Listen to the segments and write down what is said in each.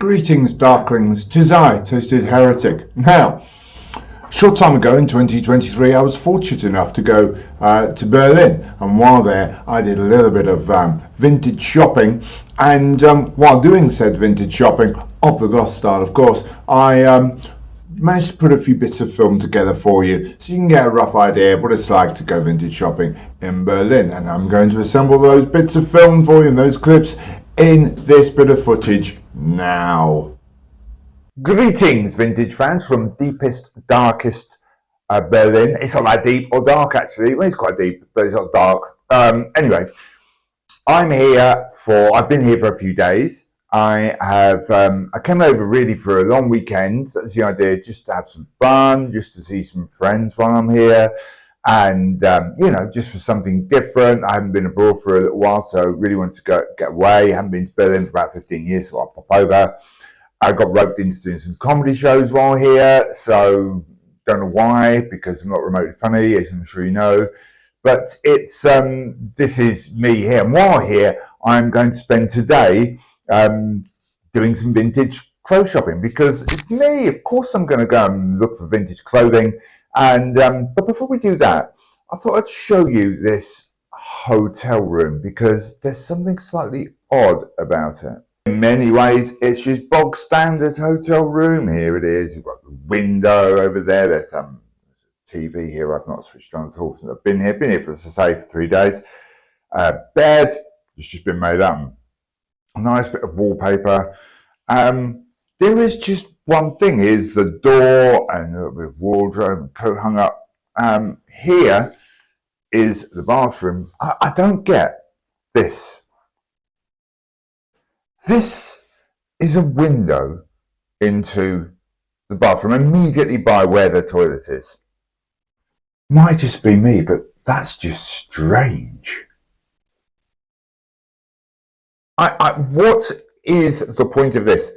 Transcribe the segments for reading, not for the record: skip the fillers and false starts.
Greetings, Darklings. 'Tis I, Toasted Heretic. Now, a short time ago in 2023, I was fortunate enough to go to Berlin, and while there, I did a little bit of vintage shopping. And while doing said vintage shopping, of the Goth style, of course, I managed to put a few bits of film together for you so you can get a rough idea of what it's like to go vintage shopping in Berlin. And I'm going to assemble those bits of film for you and those clips in this bit of footage now. Greetings, vintage fans from deepest, darkest Berlin. It's not that deep or dark, actually. Well, it's quite deep, but it's not dark. Anyway, I've been here for a few days. I came over really for a long weekend. That's the idea, just to have some fun, just to see some friends while I'm here. And, just for something different. I haven't been abroad for a little while, so really wanted to get away. I haven't been to Berlin for about 15 years, so I'll pop over. I got roped into doing some comedy shows while here, so don't know why, because I'm not remotely funny, as I'm sure you know. But it's this is me here. And while here, I'm going to spend today doing some vintage clothes shopping, because it's me. Of course, I'm going to go and look for vintage clothing. And but before we do that, I thought I'd show you this hotel room because there's something slightly odd about it. In many ways, it's just bog standard hotel room. Here it is. You've got the window over there. There's some TV here. I've not switched on at all since I've been here. Been here for, as I say, for 3 days. Bed. It's just been made up. A nice bit of wallpaper. There is just one thing. Here's the door and a little bit of wardrobe and coat hung up. Here is the bathroom. I don't get this. This is a window into the bathroom immediately by where the toilet is. Might just be me, but that's just strange. What is the point of this?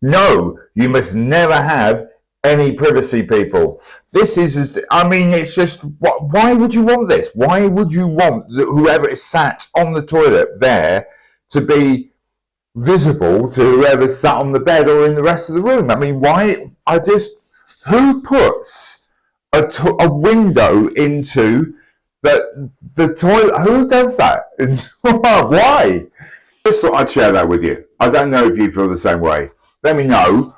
No, you must never have any privacy, people. This is, it's just, why would you want this? Why would you want whoever is sat on the toilet there to be visible to whoever sat on the bed or in the rest of the room? Who puts a window into the toilet? Who does that? Why? Just thought I'd share that with you. I don't know if you feel the same way. Let me know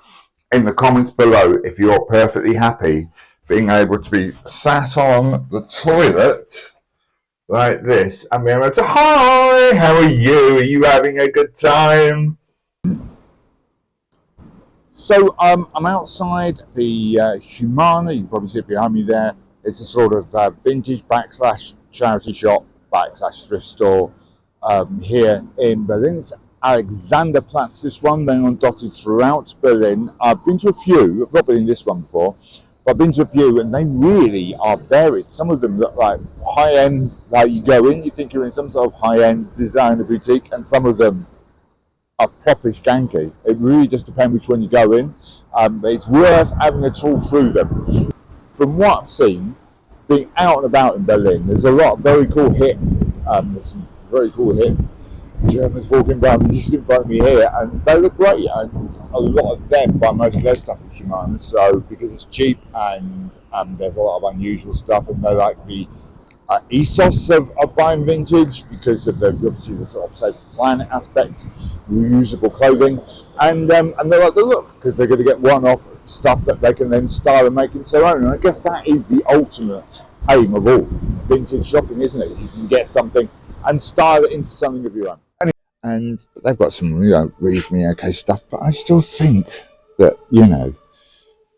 in the comments below if you're perfectly happy being able to be sat on the toilet like this and being able to, hi, how are you? Are you having a good time? So I'm outside the Humana. You can probably see it behind me there. It's a sort of vintage / charity shop / thrift store here in Berlin. It's Alexanderplatz, this one, then on dotted throughout Berlin. I've been to a few. I've not been in this one before, but I've been to a few, and they really are varied. Some of them look like high-end, like you go in, you think you're in some sort of high-end designer boutique, and some of them are proper skanky. It really does depend which one you go in, but it's worth having a trawl through them. From what I've seen, being out and about in Berlin, there's a lot of very cool hip, there's some very cool hip Germans walking down just in front of me here, and they look great. And a lot of them buy most of their stuff at Humana, so because it's cheap and there's a lot of unusual stuff, and they like the ethos of buying vintage because of obviously the sort of Save the Planet aspect, reusable clothing, and they like the look because they're going to get one-off stuff that they can then style and make into their own. And I guess that is the ultimate aim of all vintage shopping, isn't it? You can get something and style it into something of your own. And they've got some reasonably okay stuff, but I still think that,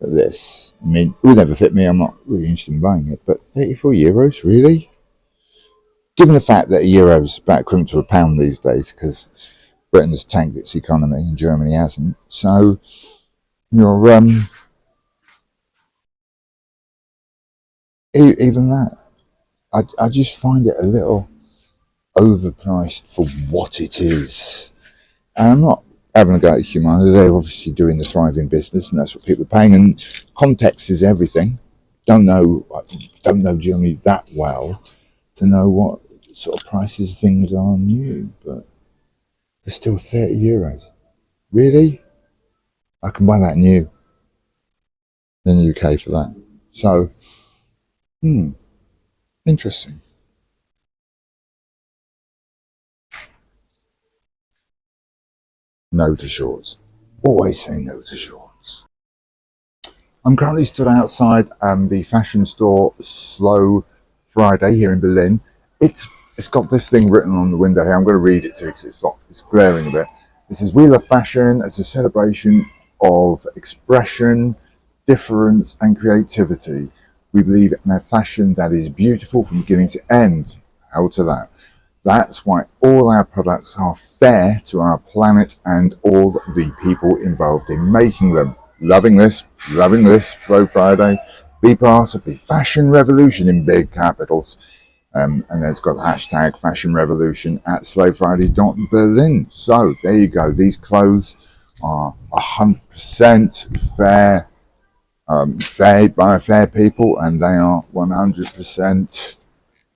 this, it would never fit me. I'm not really interested in buying it, but 34 euros, really? Given the fact that a euro is about equivalent to £1 these days, because Britain has tanked its economy and Germany hasn't. So, even that, I just find it a little overpriced for what it is. And I'm not having a go at Humana. They're obviously doing the thriving business, and that's what people are paying. And context is everything. Don't know Germany that well to know what sort of prices things are new, but they're still 30 euros. Really? I can buy that new in the UK for that. So, interesting. No to shorts. Always say no to shorts. I'm currently stood outside the fashion store Slow Friday here in Berlin. It's got this thing written on the window here. I'm going to read it to you because it's glaring a bit. This is "We love fashion as a celebration of expression, difference and creativity. We believe in a fashion that is beautiful from beginning to end." Hell to that. That's why all our products are fair to our planet and all the people involved in making them. Loving this, Slow Friday. Be part of the fashion revolution in big capitals. And there's got the hashtag Fashion Revolution at slowfriday.berlin. So there you go. These clothes are 100% fair, fair by fair people, and they are 100%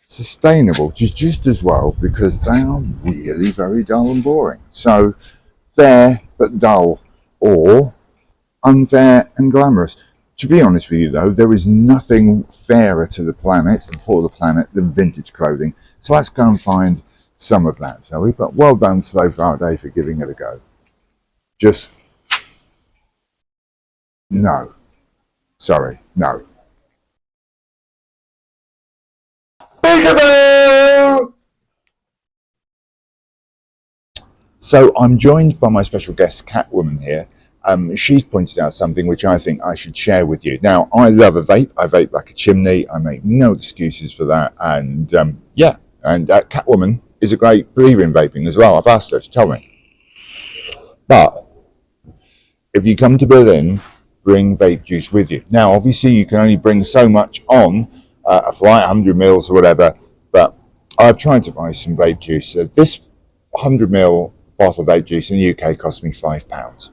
sustainable, just as well, because they are really very dull and boring. So fair but dull, or unfair and glamorous. To be honest with you though, there is nothing fairer to the planet and for the planet than vintage clothing. So let's go and find some of that, shall we? But well done, Slow Friday, for giving it a go. Just no. Sorry, no. Peekaboo! So I'm joined by my special guest, Catwoman, here. She's pointed out something which I think I should share with you. Now, I love a vape. I vape like a chimney. I make no excuses for that. And Catwoman is a great believer in vaping as well. I've asked her to tell me. But if you come to Berlin, bring vape juice with you. Now, obviously, you can only bring so much on a flight, 100 mils or whatever. But I've tried to buy some vape juice. This 100 ml bottle of vape juice in the UK cost me £5.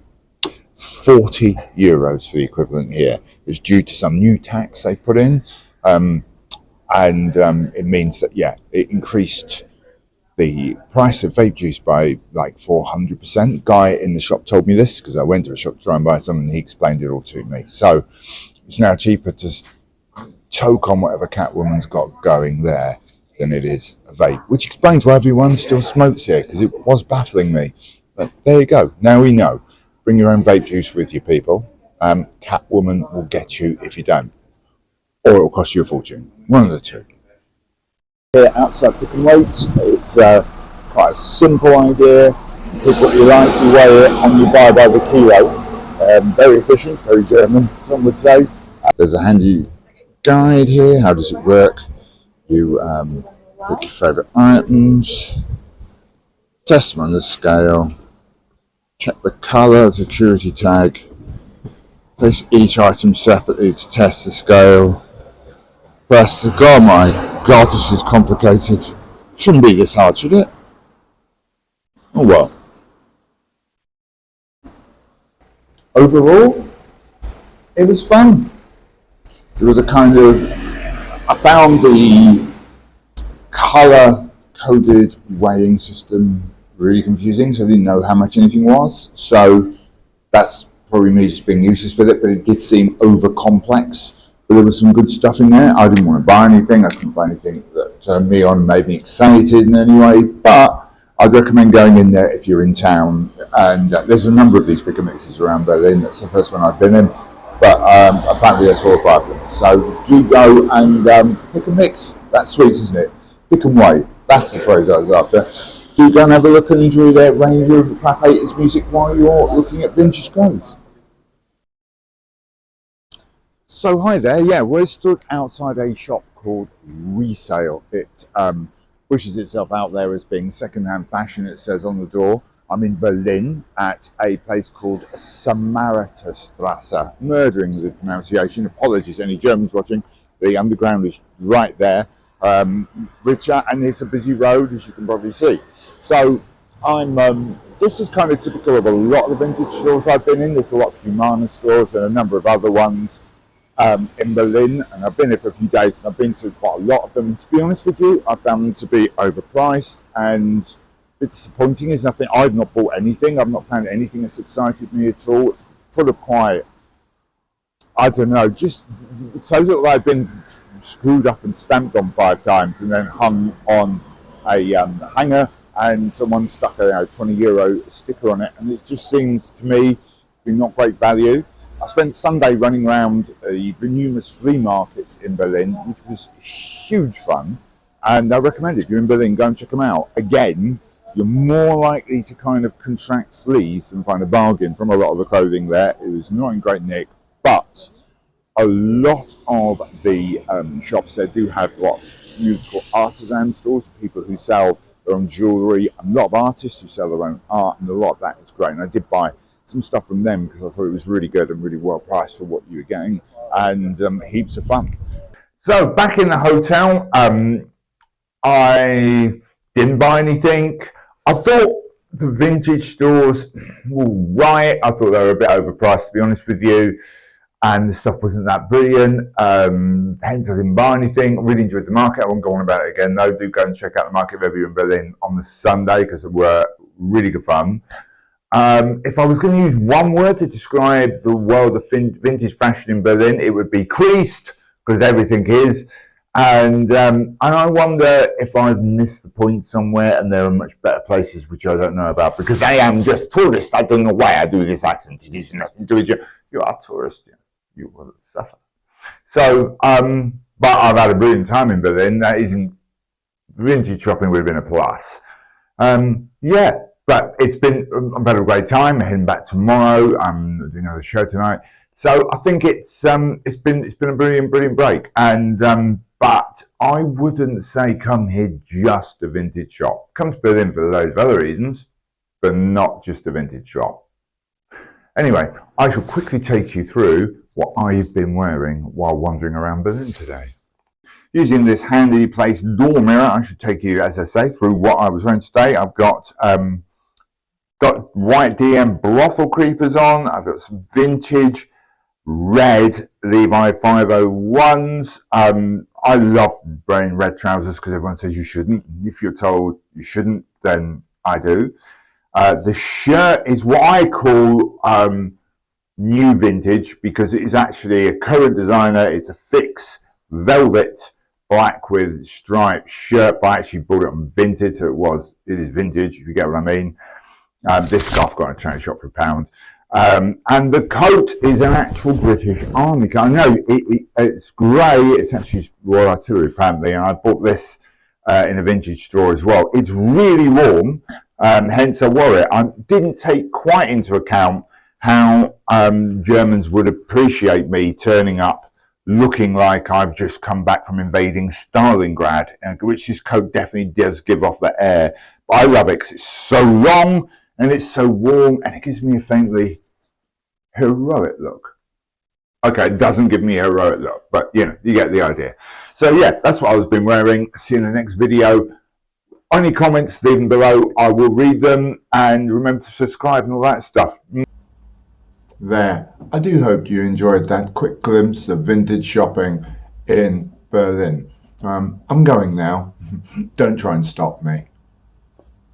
40 euros for the equivalent here. It's due to some new tax they put in, and it means that it increased the price of vape juice by like 400%. Guy in the shop told me this because I went to a shop to try and buy some, and he explained it all to me. So it's now cheaper to toke on whatever Catwoman's got going there than it is a vape, which explains why everyone still smokes here, because it was baffling me. But there you go. Now we know. Bring your own vape juice with you, people. Catwoman will get you if you don't. Or it will cost you a fortune. One of the two. Here outside Pick and Wait, it's quite a simple idea. Pick what you like, you weigh it, and you buy by the kilo. Very efficient, very German, some would say. There's a handy guide here. How does it work? You pick your favourite items, test them on the scale, check the colour, security tag, place each item separately to test the scale, press the, oh my god, this is complicated. Shouldn't be this hard, should it? Oh well. Overall, it was fun. There was a kind of, I found the colour coded weighing system really confusing, so I didn't know how much anything was. So that's probably me just being useless with it, but it did seem over complex. But there was some good stuff in there. I didn't want to buy anything. I couldn't find anything that turned me on, made me excited in any way. But I'd recommend going in there if you're in town. And there's a number of these pick and mixes around Berlin. That's the first one I've been in. But apparently there's 4 or 5 of them. So do go and pick and mix. That's sweet, isn't it? Pick and wait. That's the phrase I was after. Do go and have a look and enjoy their range of Crap Haters music while you're looking at vintage clothes. So hi there, we're stood outside a shop called Resale. It pushes itself out there as being second-hand fashion, it says on the door. I'm in Berlin at a place called Samariterstrasse. Murdering the pronunciation, apologies any Germans watching. The underground is right there. Richer, and it's a busy road, as you can probably see. So I'm this is kind of typical of a lot of the vintage stores I've been in. There's a lot of Humana stores and a number of other ones in Berlin, and I've been here for a few days and I've been to quite a lot of them, and to be honest with you, I found them to be overpriced and a bit disappointing. Is nothing, I've not bought anything, I've not found anything that's excited me at all. It's full of quite, I don't know, just clothes that like been screwed up and stamped on 5 times and then hung on a hanger, and someone stuck a €20 sticker on it, and it just seems to me to be not great value. I spent Sunday running around the numerous flea markets in Berlin, which was huge fun, and I recommend if you're in Berlin, go and check them out. Again, you're more likely to kind of contract fleas than find a bargain from a lot of the clothing there. It was not in great nick, but a lot of the shops there do have what you call artisan stores, people who sell their own jewellery, and a lot of artists who sell their own art, and a lot of that is great. And I did buy some stuff from them because I thought it was really good and really well priced for what you were getting, and heaps of fun. So back in the hotel, I didn't buy anything. I thought the vintage stores were right. I thought they were a bit overpriced, to be honest with you, and the stuff wasn't that brilliant. Hence, I didn't buy anything. I really enjoyed the market. I won't go on about it again, though. Do go and check out the market review in Berlin on the Sunday because it were really good fun. If I was going to use one word to describe the world of vintage fashion in Berlin, it would be creased, because everything is. And I wonder if I've missed the point somewhere and there are much better places which I don't know about, because I am just tourist. I don't know why I do this accent. It is nothing to do with you. You are a tourist. You will suffer. So, but I've had a brilliant time in Berlin. That isn't, vintage shopping would have been a plus. Yeah, but I've had a great time. I'm heading back tomorrow. I'm doing another show tonight. So I think it's been a brilliant break. And but I wouldn't say come here just a vintage shop. Come to Berlin for loads of other reasons, but not just a vintage shop. Anyway, I shall quickly take you through what I've been wearing while wandering around Berlin today. Using this handy placed door mirror, I should take you, as I say, through what I was wearing today. I've got white DM brothel creepers on. I've got some vintage red Levi 501s. I love wearing red trousers because everyone says you shouldn't. If you're told you shouldn't, then I do. The shirt is what I call new vintage because it is actually a current designer. It's a fix velvet black with striped shirt, but I actually bought it on vintage, so it is vintage, if you get what I mean. This stuff got in a charity shop for £1. And the coat is an actual British Army coat. I know it's grey, it's actually Royal Artillery apparently, and I bought this in a vintage store as well. It's really warm, hence I wore it. I didn't take quite into account how Germans would appreciate me turning up looking like I've just come back from invading Stalingrad, which this coat definitely does give off that air. But I love it because it's so long and it's so warm and it gives me a faintly heroic look. Okay, it doesn't give me a heroic look, but you know, you get the idea. So yeah, that's what I've been wearing. See you in the next video. Any comments, leave them below. I will read them, and remember to subscribe and all that stuff. There. I do hope you enjoyed that quick glimpse of vintage shopping in Berlin. I'm going now. Don't try and stop me.